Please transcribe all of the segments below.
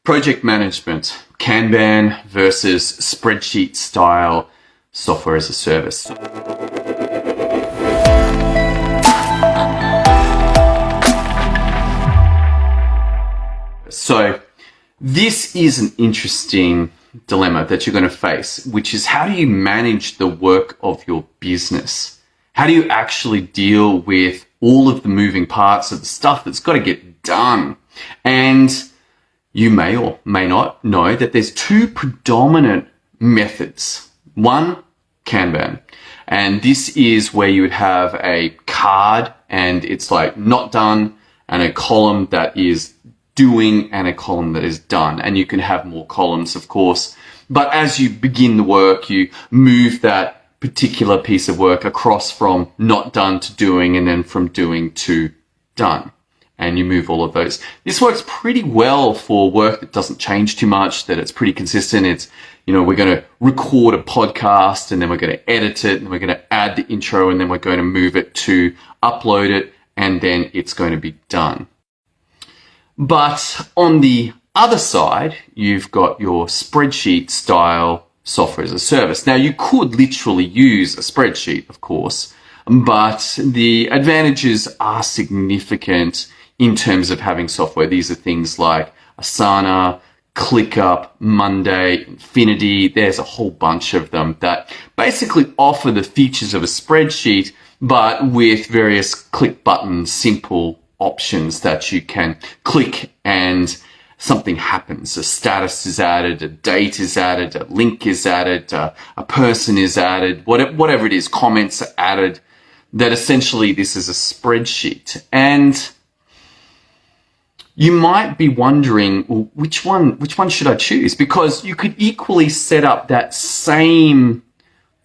Project management, Kanban versus spreadsheet style software as a service. So this is an interesting dilemma that you're going to face, which is how do you manage the work of your business? How do you actually deal with all of the moving parts of the stuff that's got to get done? And you may or may not know that there's two predominant methods. One, Kanban. And this is where you would have a card and it's like not done, and a column that is doing and a column that is done. And you can have more columns, of course. But as you begin the work, you move that particular piece of work across from not done to doing, and then from doing to done. And you move all of those. This works pretty well for work that doesn't change too much, that it's pretty consistent. It's, we're going to record a podcast and then we're going to edit it and we're going to add the intro and then we're going to move it to upload it and then it's going to be done. But on the other side, you've got your spreadsheet style software as a service. Now you could literally use a spreadsheet, of course, but the advantages are significant in terms of having software. These are things like Asana, ClickUp, Monday, Infinity. There's a whole bunch of them that basically offer the features of a spreadsheet, but with various click button, simple options that you can click and something happens. A status is added, a date is added, a link is added, a person is added, whatever it is, comments are added, that essentially this is a spreadsheet. And you might be wondering, well, which one should I choose? Because you could equally set up that same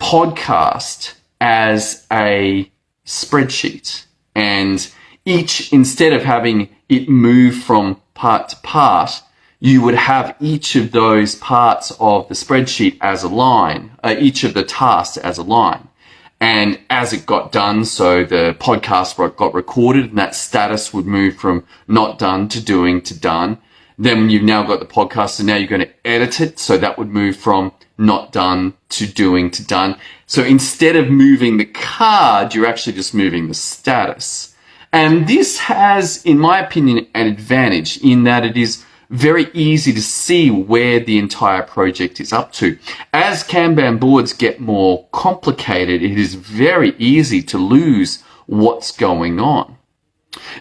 podcast as a spreadsheet, and each, instead of having it move from part to part, you would have each of those parts of the spreadsheet as a line, each of the tasks as a line. And as it got done, so the podcast got recorded and that status would move from not done to doing to done. Then you've now got the podcast and now you're going to edit it. So that would move from not done to doing to done. So instead of moving the card, you're actually just moving the status. And this has, in my opinion, an advantage in that it is very easy to see where the entire project is up to. As Kanban boards get more complicated, it is very easy to lose what's going on.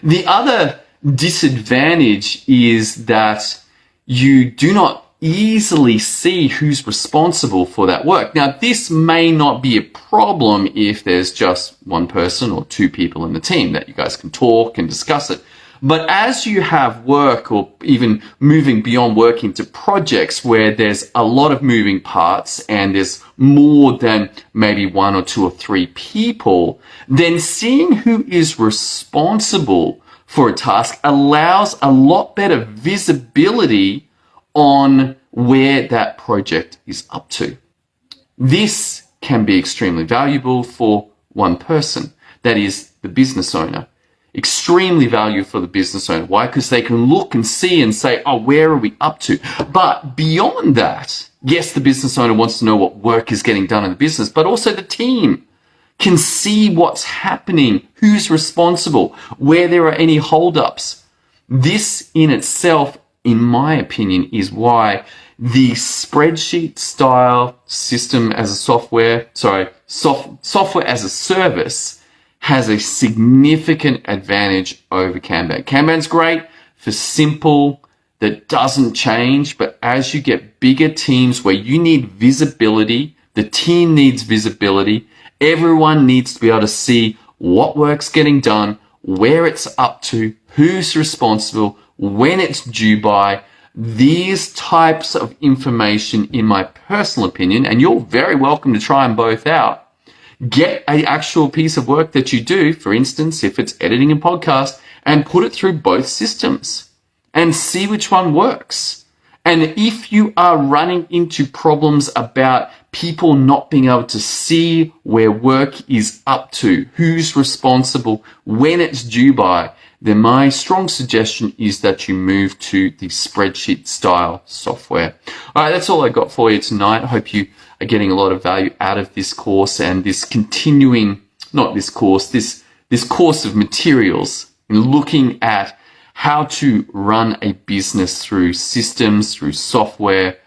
The other disadvantage is that you do not easily see who's responsible for that work. Now, this may not be a problem if there's just one person or two people in the team that you guys can talk and discuss it. But as you have work, or even moving beyond work into projects where there's a lot of moving parts and there's more than maybe one or two or three people, then seeing who is responsible for a task allows a lot better visibility on where that project is up to. This can be extremely valuable for one person, that is the business owner. Extremely valuable for the business owner. Why? Because they can look and see and say, oh, where are we up to? But beyond that, yes, the business owner wants to know what work is getting done in the business, but also the team can see what's happening, who's responsible, where there are any holdups. This in itself, in my opinion, is why the spreadsheet style system as a software as a service has a significant advantage over Kanban. Kanban's great for simple, that doesn't change, but as you get bigger teams where you need visibility, the team needs visibility, everyone needs to be able to see what work's getting done, where it's up to, who's responsible, when it's due by. These types of information, in my personal opinion, and you're very welcome to try them both out, get an actual piece of work that you do, for instance, if it's editing a podcast, and put it through both systems and see which one works. And if you are running into problems about people not being able to see where work is up to, who's responsible, when it's due by, then my strong suggestion is that you move to the spreadsheet style software. All right, that's all I got for you tonight. I hope you are getting a lot of value out of this course and this continuing, not this course, this course of materials in looking at how to run a business through systems, through software,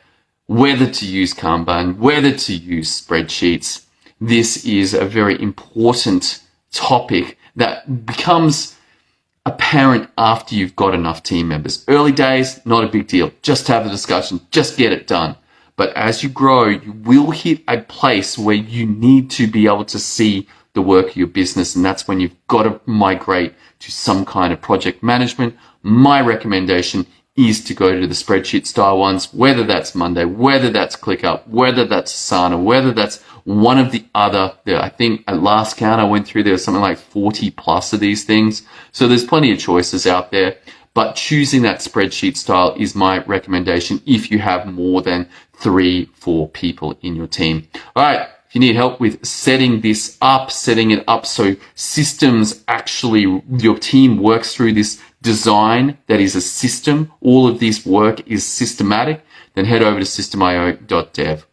whether to use Kanban, whether to use spreadsheets. This is a very important topic that becomes apparent after you've got enough team members. Early days, not a big deal. Just have the discussion, just get it done. But as you grow, you will hit a place where you need to be able to see the work of your business, and that's when you've got to migrate to some kind of project management. My recommendation is to go to the spreadsheet style ones, whether that's Monday, whether that's ClickUp, whether that's Asana, whether that's one of the other. I think at last count I went through, there was something like 40 plus of these things. So there's plenty of choices out there, but choosing that spreadsheet style is my recommendation if you have more than 3-4 people in your team. All right. If you need help with setting it up so systems actually, your team works through this design that is a system, all of this work is systematic, then head over to systemio.dev.